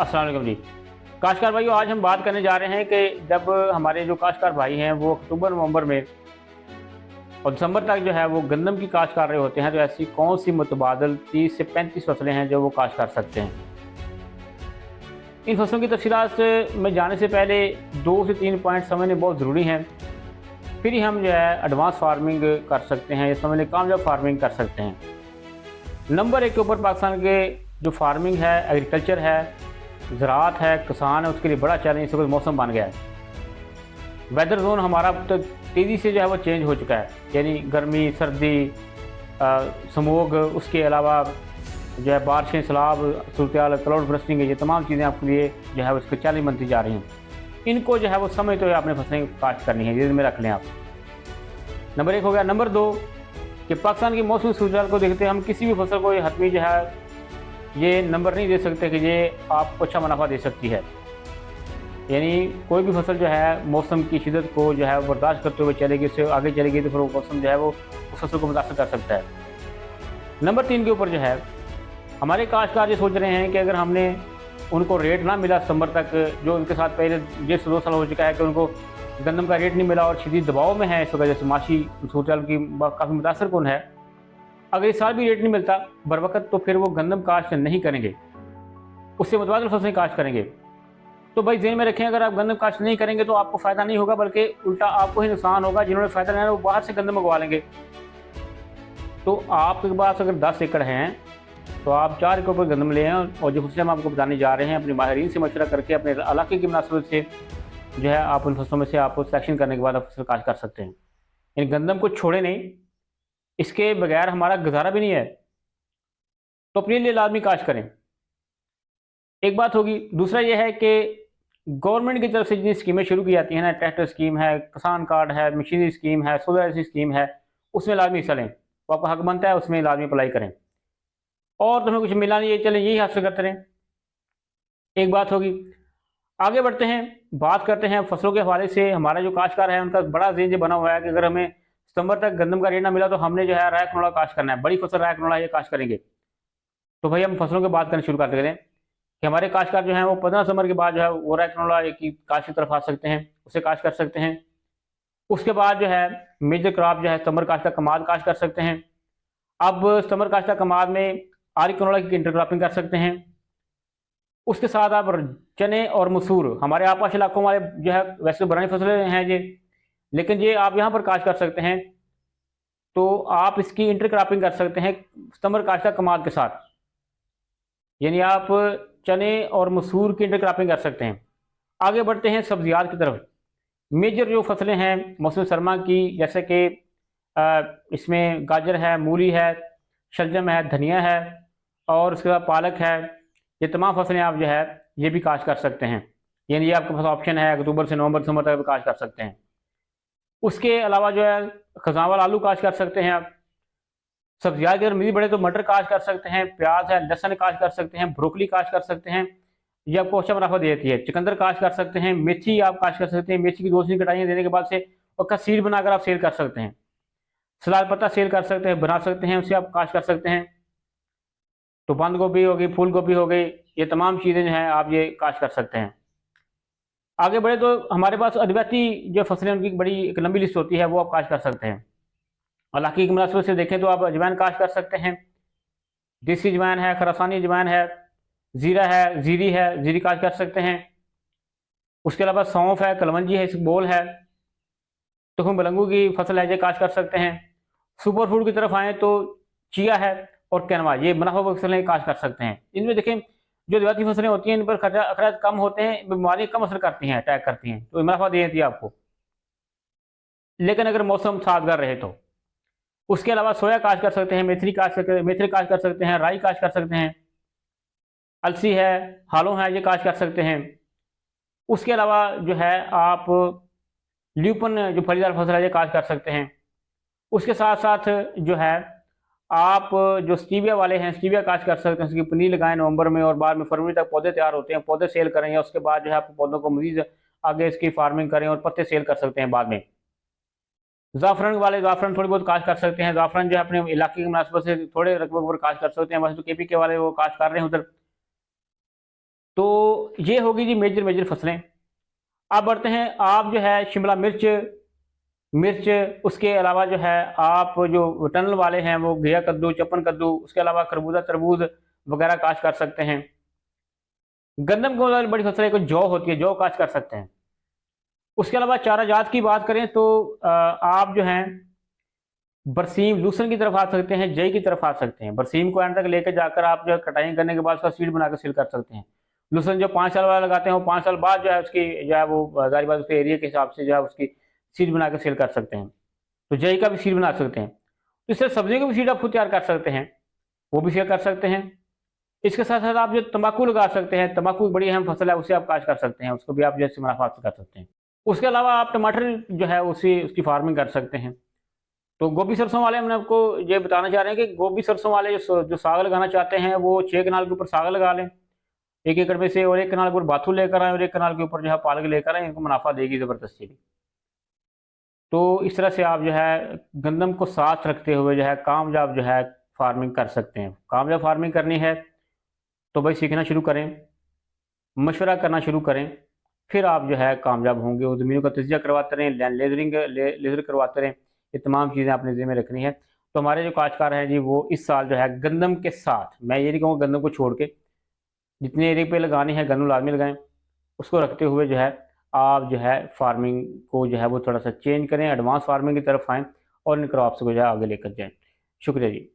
अस्सलाम वालेकुम जी। काश्तकार भाइयों, आज हम बात करने जा रहे हैं कि जब हमारे जो काश्तकार भाई हैं वो अक्टूबर नवंबर में और दिसंबर तक जो है वो गंदम की काश्त कर रहे होते हैं, तो ऐसी कौन सी मुतबादल 30 से 35 फसलें हैं जो वो काश्त कर सकते हैं। इन फसलों की तफसीलात में जाने से पहले 2 से 3 पॉइंट समझने बहुत ज़रूरी हैं, फिर ही हम जो है एडवांस फार्मिंग कर सकते हैं या समझने कामयाब फार्मिंग कर सकते हैं। नंबर 1 के ऊपर पाकिस्तान के जो फार्मिंग है, एग्रीकल्चर है, ज़राअत है, किसान है, उसके लिए बड़ा चैलेंज इस वक्त मौसम बन गया है। वेदर जोन हमारा तो तेज़ी से जो है वो चेंज हो चुका है, यानी गर्मी, सर्दी, स्मोग, उसके अलावा जो है बारिशें, सैलाब, सूरत क्लाउड बर्स्टिंग, ये तमाम चीज़ें आपके लिए जो है उसके चैलेंज बनती जा रही हैं। इनको जो है वो समझते हुए आपने फसलें काश्त करनी है, ये में रख लें आप। नंबर 1 हो गया। नंबर 2 कि पाकिस्तान की मौसमी सूरत को देखते हम किसी भी फसल को ये हतमी जो है ये नंबर नहीं दे सकते कि ये आपको अच्छा मुनाफा दे सकती है। यानी कोई भी फसल जो है मौसम की शिद्दत को जो है बर्दाश्त करते हुए चलेगी, उससे आगे चलेगी तो फिर वो मौसम जो है वो उस फसल को मुतासर कर सकता है। नंबर 3 के ऊपर जो है हमारे काश्तकार ये सोच रहे हैं कि अगर हमने उनको रेट ना मिला सितंबर तक, जो उनके साथ पहले 1.5 से 2 साल हो चुका है कि उनको गंदम का रेट नहीं मिला और शदीद दबाव में है इस वजह से माशी सूरत की काफ़ी मुतासर कौन है। अगर इस साल भी रेट नहीं मिलता बर वक्त तो फिर वो गंदम काश्त नहीं करेंगे, उससे मुतबादिल फसलें काश्त करेंगे। तो भाई ज़हन में रखें, अगर आप गंदम काश्त नहीं करेंगे तो आपको फ़ायदा नहीं होगा, बल्कि उल्टा आपको ही नुकसान होगा। जिन्होंने फ़ायदा लेना है वो बाहर से गंदम मंगवा लेंगे। तो आपके पास अगर 10 एकड़ हैं तो आप 4 एकड़ पर गंदम लें, और जो फसलें हम आपको बताने जा रहे हैं अपने माहिरीन से मशवरा करके अपने इलाके की मुनासिबत से जो है आप उन फसलों में से आप सिलेक्शन करने के बाद आप फसल काश्त कर सकते हैं। इन गंदम को छोड़े नहीं, इसके बगैर हमारा गुजारा भी नहीं है, तो अपने लिए लाजमी काश्त करें। एक बात होगी। दूसरा ये है कि गवर्नमेंट की तरफ से जितनी स्कीमें शुरू की जाती हैं ना, ट्रैक्टर स्कीम है, किसान कार्ड है, मशीनरी स्कीम है, सोलर एनर्जी स्कीम है, उसमें लाजमी हिस्सा लें। वो आपका हक बनता है, उसमें लाजमी अप्लाई करें। और तुम्हें कुछ मिला नहीं है, चलें यही हासिल करते रहें। एक बात होगी। आगे बढ़ते हैं, बात करते हैं फसलों के हवाले से। हमारा जो काश्तकार है उनका बड़ा ज़हन बना हुआ है कि अगर हमें सितंबर तक गंदम का रेट ना मिला तो हमने जो है राय कनोला काश्त करना है, बड़ी फसल राय कनोला ये काश्त करेंगे। तो भाई हम फसलों की बात करना शुरू करते हैं कि हमारे काश्तकार जो हैं वो 15 सितंबर के बाद जो है वो राय कनोला की काश्त की तरफ आ सकते हैं, उसे काश्त कर सकते हैं। उसके बाद जो है मेजर क्रॉप जो है सितंबर काश्त का कमाद काश्त कर सकते हैं। अब सितंबर काश्त का कमाद में आरी कनोला की इंटरक्रॉपिंग कर सकते हैं। उसके साथ आप चने और मसूर, हमारे आपाश इलाकों वाले जो है वैसे बुरानी फसलें हैं ये, लेकिन ये आप यहाँ पर काश्त कर सकते हैं। तो आप इसकी इंटरक्रॉपिंग कर सकते हैं सितंबर काश्त का कमाद के साथ, यानी आप चने और मसूर की इंटरक्रॉपिंग कर सकते हैं। आगे बढ़ते हैं सब्जियात की तरफ। मेजर जो फसलें हैं मौसम सरमा की, जैसे कि इसमें गाजर है, मूली है, शलजम है, धनिया है और उसके बाद पालक है। ये तमाम फसलें आप जो है ये भी काश्त कर सकते हैं, यानी ये आपके पास ऑप्शन है, अक्टूबर से नवंबर दिसंबर तक भी काश्त कर सकते हैं। उसके अलावा जो है खजावल आलू काश्त कर सकते हैं आप। सब्जियां अगर मिली बढ़े तो मटर काश्त कर सकते हैं, प्याज है, लहसुन काश्त कर सकते हैं, ब्रोकली काश्त कर सकते हैं, ये आपको अच्छा मुनाफा देती है। चुकंदर काश्त कर सकते हैं, मेथी आप काश्त कर सकते हैं, मेथी की 2 कटाइयाँ देने के बाद से उसका सीड बनाकर आप सेल कर सकते हैं। सलाद पत्ता सेल कर सकते हैं, बना सकते हैं, उसे आप काश्त कर सकते हैं। तो बंद गोभी हो गई, फूल गोभी हो गई, ये तमाम चीज़ें जो हैं आप ये काश्त कर सकते हैं। आगे बढ़े तो हमारे पास अद्वितीय जो फसलें उनकी बड़ी एक लंबी लिस्ट होती है, वो आप काश्त कर सकते हैं। इलाके की मुनासिबत से देखें तो आप अजवाइन काश्त कर सकते हैं, देसी अजवाइन है, खरासानी अजवाइन है, ज़ीरा है, ज़ीरी है, ज़ीरी काश्त कर सकते हैं। उसके अलावा सौंफ है, कलवंजी है, इसबगोल है, तुखम बलंगू की फसल है, ये काश्त कर सकते हैं। सुपर फूड की तरफ आएँ तो चिया है और कैनवा, ये मुनाफा फसलें काश्त कर सकते हैं। इनमें देखें जो रिवायती फसलें होती हैं इन पर खर्चा अखराज कम होते हैं, बीमारियाँ कम असर करती हैं, अटैक करती हैं, तो मुनाफा दे देती है आपको, लेकिन अगर मौसम साजगार रहे तो। उसके अलावा सोया काश्त कर सकते हैं, मेथी काश्त कर सकते हैं, राई काश्त कर सकते हैं, अलसी है, हालों है, ये काश्त कर सकते हैं। उसके अलावा जो है आप ल्यूपन जो फलीदार फसल है ये काश्त कर सकते हैं। उसके साथ साथ जो है आप जो स्टीविया वाले हैं स्टीविया काश्त कर सकते हैं, उसकी पनीर लगाएं नवंबर में और बाद में फरवरी तक पौधे तैयार होते हैं, पौधे सेल करें, या उसके बाद जो है आप पौधों को मजीद आगे इसकी फार्मिंग करें और पत्ते सेल कर सकते हैं बाद में। ज़ाफ़रान वाले ज़ाफ़रान थोड़ी बहुत काश्त कर सकते हैं। ज़ाफ़रान जो है अपने इलाके की मुनासिबत से थोड़े रकबे पर काश्त कर सकते हैं, वैसे तो केपी के वाले वो काश्त कर रहे हैं उधर। तो ये होगी जी मेजर मेजर फसलें। अब बढ़ते हैं, आप जो है शिमला मिर्च, उसके अलावा जो है आप जो टनल वाले हैं वो घिया कद्दू, चप्पन कद्दू, उसके अलावा खरबूजा, तरबूज वगैरह काश्त कर सकते हैं। गंदम को बड़ी फसल है, कोई जौ होती है, जौ काश्त कर सकते हैं। उसके अलावा चारा जात की बात करें तो आप जो हैं बरसीम, लूसन की तरफ आ सकते हैं, जई की तरफ आ सकते हैं। बरसीम को एंड तक लेकर जाकर आप जो है कटाई करने के बाद उसका सीड बनाकर सेल कर सकते हैं। लूसन जो 5 साल वाला लगाते हैं वो 5 साल बाद जो है उसकी जो है वो जारी बात उसके एरिया के हिसाब से जो है उसकी सीड बनाकर सेल कर सकते हैं। तो जई का भी सीड बना सकते हैं। तो इससे सब्जियों का भी सीड आप खुद तैयार कर सकते हैं, वो भी शेयर कर सकते हैं। इसके साथ साथ आप जो तंबाकू लगा सकते हैं, तंबाकू एक बड़ी अहम फसल है, उसे आप काश्त कर सकते हैं, उसको भी आप जैसे मुनाफा हासिल कर सकते हैं। उसके अलावा आप टमाटर जो है उसी उसकी फार्मिंग कर सकते हैं। तो गोभी सरसों वाले हमने आपको ये बताना चाह रहे हैं कि गोभी सरसों वाले जो साग लगाना चाहते हैं वो 6 कनाल के ऊपर साग लगा लें 1 एकड़ में से, और 1 कनाल के ऊपर बाथू लेकर आए, और 1 कनाल के ऊपर जो है पालक लेकर आए, इनको मुनाफा देगी ज़बरदस्ती भी। तो इस तरह से आप जो है गंदम को साथ रखते हुए जो है कामयाब जो है फार्मिंग कर सकते हैं। कामयाब फार्मिंग करनी है तो भाई सीखना शुरू करें, मशवरा करना शुरू करें, फिर आप जो है कामयाब होंगे। उस ज़मीनों का तजिया करवाते रहें, लैंड लेजरिंग लेज़र करवाते रहें, ये तमाम चीज़ें आपने ज़हन में रखनी है। तो हमारे जो काश्तकार हैं जी वो इस साल जो है गंदम के साथ, मैं ये नहीं कहूँगा गंदम को छोड़ के, जितने एरिया पे लगानी है गंदम लाजमी लगाएं। उसको रखते हुए जो है आप जो है फार्मिंग को जो है वो थोड़ा सा चेंज करें, एडवांस फार्मिंग की तरफ आएँ और इन क्रॉप्स को जो है आगे लेकर जाएँ। शुक्रिया जी।